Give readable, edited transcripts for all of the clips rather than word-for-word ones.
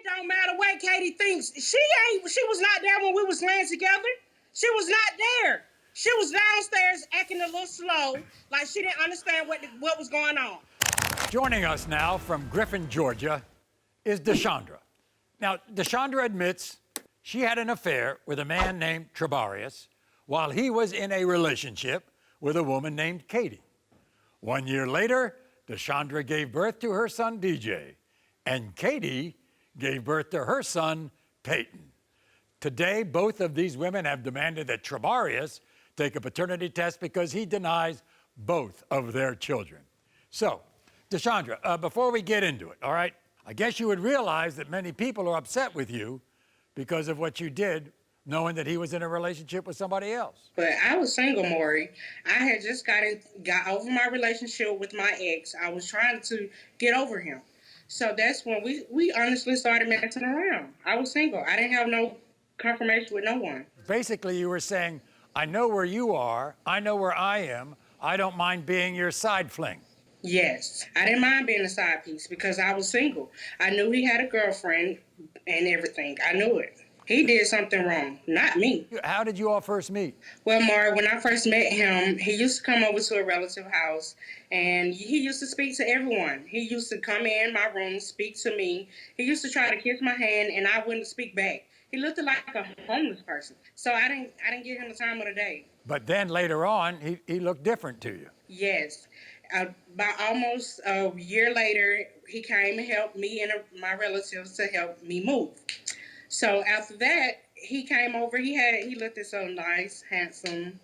don't matter what Katie thinks. She was not there when we was laying together. She was not there. She was downstairs acting a little slow, like she didn't understand what was going on. Joining us now from Griffin, Georgia, is Deshandra. Now, Deshandra admits she had an affair with a man named Trabarius while he was in a relationship with a woman named Katie. 1 year later, Deshandra gave birth to her son, DJ, and Katie gave birth to her son, Peyton. Today, both of these women have demanded that Trabarius take a paternity test because he denies both of their children. So, Deshandra, before we get into it, all right, I guess you would realize that many people are upset with you because of what you did, knowing that he was in a relationship with somebody else. But I was single, Maury. I had just got over my relationship with my ex. I was trying to get over him. So that's when we honestly started messing around. I was single. I didn't have no confirmation with no one. Basically, you were saying, I know where you are, I know where I am, I don't mind being your side fling. Yes, I didn't mind being a side piece because I was single. I knew he had a girlfriend and everything. I knew it. He did something wrong, not me. How did you all first meet? Well, Maury, when I first met him, he used to come over to a relative house, and he used to speak to everyone. He used to come in my room, speak to me. He used to try to kiss my hand, and I wouldn't speak back. He looked like a homeless person, so I didn't give him the time of the day. But then later on, he looked different to you. Yes. About almost a year later, he came and helped me and my relatives to help me move. So after that, he came over. He looked so nice, handsome,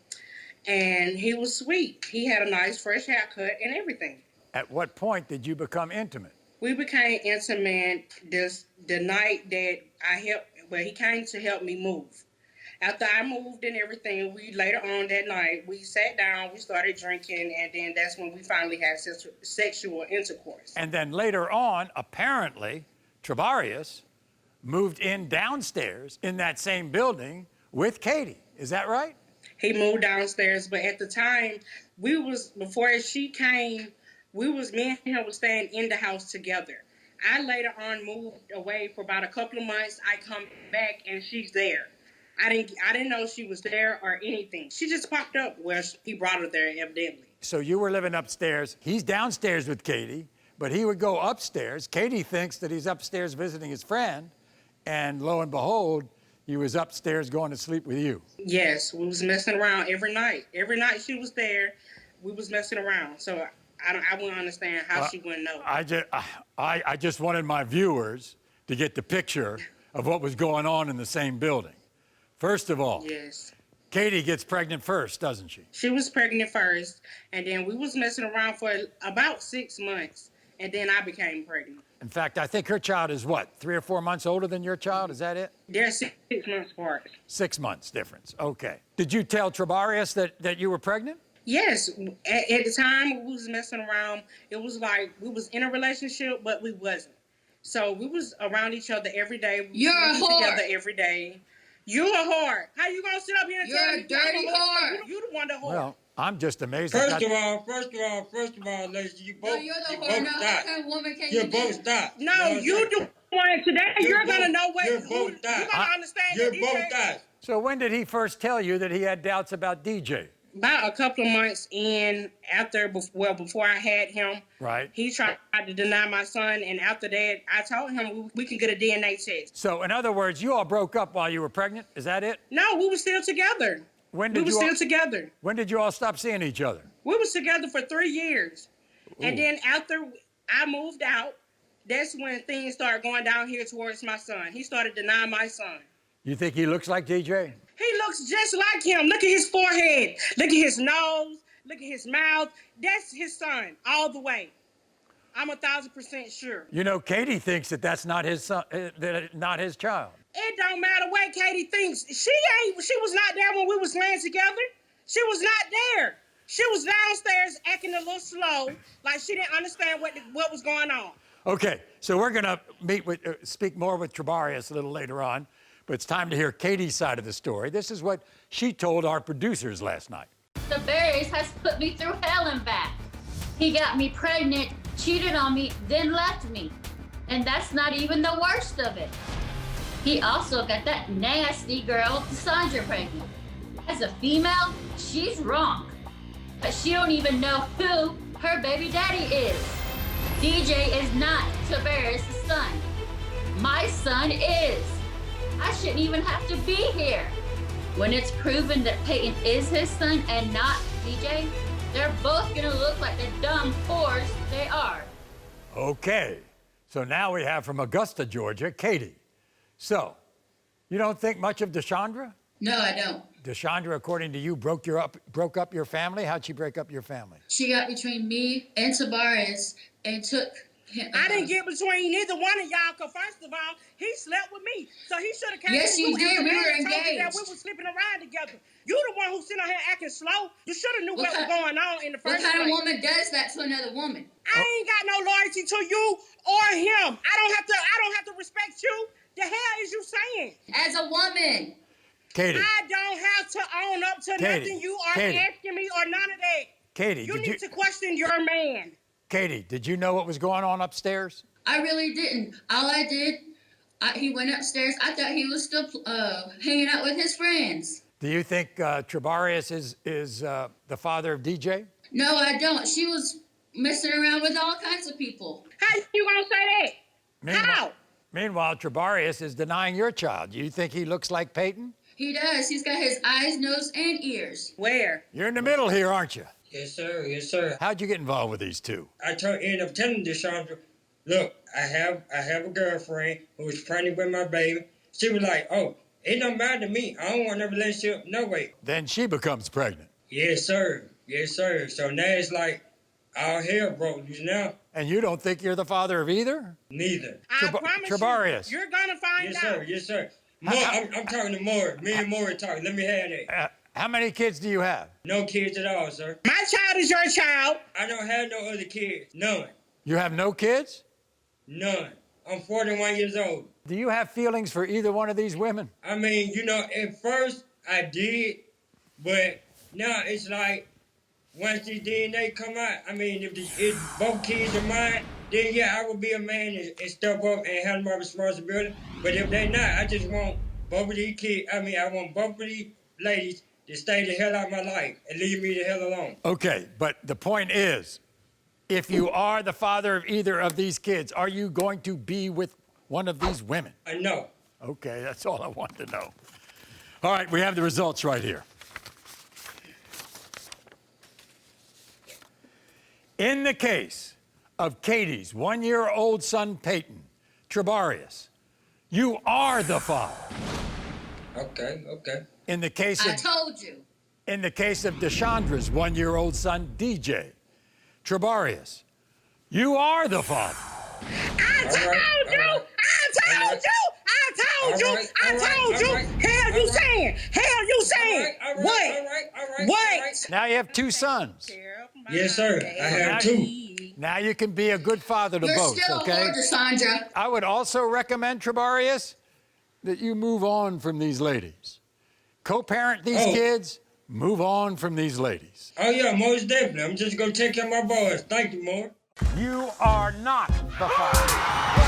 and he was sweet. He had a nice fresh haircut and everything. At what point did you become intimate? We became intimate the night that he came to help me move. After I moved and everything, later on that night, we sat down, we started drinking, and then that's when we finally had sexual intercourse. And then later on, apparently, Trabarius moved in downstairs in that same building with Katie. Is that right? He moved downstairs, but at the time, before she came, me and him was staying in the house together. I later on moved away for about a couple of months. I come back and she's there. I didn't know she was there or anything. She just popped up where he brought her there, evidently. So you were living upstairs. He's downstairs with Katie, but he would go upstairs. Katie thinks that he's upstairs visiting his friend, and lo and behold, he was upstairs going to sleep with you. Yes, we was messing around every night. Every night she was there, we was messing around. So I wouldn't understand how she wouldn't know. I just wanted my viewers to get the picture of what was going on in the same building. First of all, yes, Katie gets pregnant first, doesn't she? She was pregnant first, and then we was messing around for about 6 months, and then I became pregnant. In fact, I think her child is what, 3 or 4 months older than your child? Is that it? They're 6 months apart. 6 months difference. Okay. Did you tell Trabarius that you were pregnant? Yes. At the time we was messing around, it was like we was in a relationship, but we wasn't. So we was around each other every day. You're a whore. Together every day. You a whore. How you gonna sit up here and You're tell a me dirty whore? You the one that whore. Well, I'm just amazed. First of all, ladies, you both, you're the you whore. both No, stop. what woman can You you both do? stop. No, you the one today. You're gonna know what. You're Who, both you're stop. gonna understand. You're that both DJ stop. So when did he first tell you that he had doubts about DJ? About a couple of months in, before I had him, Right. he tried to deny my son, and after that, I told him we can get a DNA test. So in other words, you all broke up while you were pregnant? Is that it? No, we were still together. When We did were you all, still together. when did you all stop seeing each other? We was together for 3 years. And Ooh. then after I moved out, that's when things started going down here towards my son. He started denying my son. You think he looks like DJ? He looks just like him. Look at his forehead. Look at his nose. Look at his mouth. That's his son all the way. I'm 1,000% sure. You know, Katie thinks that that's not his son, not his child. It don't matter what Katie thinks. She was not there when we was laying together. She was not there. She was downstairs acting a little slow, like she didn't understand what was going on. Okay, so we're gonna speak more with Trabarius a little later on, but it's time to hear Katie's side of the story. This is what she told our producers last night. Trabarius has put me through hell and back. He got me pregnant, cheated on me, then left me. And that's not even the worst of it. He also got that nasty girl, Sandra, pregnant. As a female, she's wrong. But she don't even know who her baby daddy is. DJ is not Trabarius' son. My son is. I shouldn't even have to be here. When it's proven that Peyton is his son and not DJ, they're both gonna look like the dumb whores they are. Okay, so now we have from Augusta, Georgia, Katie. So, you don't think much of Deshandra? No, I don't. Deshandra, according to you, broke up your family? How'd she break up your family? She got between me and Trabarius and took him. I didn't get between neither one of y'all, because first of all, he slept with me. So he should have came Yes, to you did. and We were told you that engaged. we were sleeping around together. You the one who's sitting on here acting slow. You should have knew what was going on in the What first kind place. of woman does that to another woman? I ain't got no loyalty to you or him. I don't have to respect you. The hell is you saying? As a woman. Katie. I don't have to own up to Katie, nothing you are Katie. asking me or none of that. Katie, You need to question your man. Katie, did you know what was going on upstairs? I really didn't. All I did, he went upstairs. I thought he was still hanging out with his friends. Do you think Trabarius is the father of DJ? No, I don't. She was messing around with all kinds of people. How you gonna say that? How? Meanwhile, Trabarius is denying your child. Do you think he looks like Peyton? He does. He's got his eyes, nose, and ears. Where? You're in the middle here, aren't you? Yes, sir. Yes, sir. How'd you get involved with these two? Ended up telling Deshandra, look, I have a girlfriend who was pregnant with my baby. She was like, oh, it don't matter to me. I don't want no relationship, no way. Then she becomes pregnant. Yes, sir. Yes, sir. So now it's like all hell broke loose now. And you don't think you're the father of either? Neither. I promise Trabarius. you're gonna find Yes, out. sir. Yes, sir. I'm talking to Maury. Me and Maury talking. Let me have that. How many kids do you have? No kids at all, sir. My child is your child. I don't have no other kids. None. You have no kids? None. I'm 41 years old. Do you have feelings for either one of these women? I mean, at first I did, but now it's like once the DNA come out, I mean, if both kids are mine, then yeah, I will be a man and step up and handle my responsibility. But if they're not, I just want both of these kids, I want both of these ladies to stay the hell out of my life and leave me the hell alone. Okay, but the point is, if you are the father of either of these kids, are you going to be with one of these women? No. Okay, that's all I wanted to know. All right, we have the results right here. In the case of Katie's one-year-old son, Peyton, Trabarius, you are the father. Okay. In the case I of told you. In the case of Deshandra's one-year-old son, DJ, Trabarius, you are the father. I told you. Hell you saying? What? Now you have two sons. Yes, sir. I have two. Now you can be a good father to You're both, still okay? a whore, Sandra. I would also recommend, Trabarius, that you move on from these ladies. Co-parent these kids, move on from these ladies. Oh, yeah, most definitely. I'm just going to take care of my boys. Thank you, Maury. You are not the father.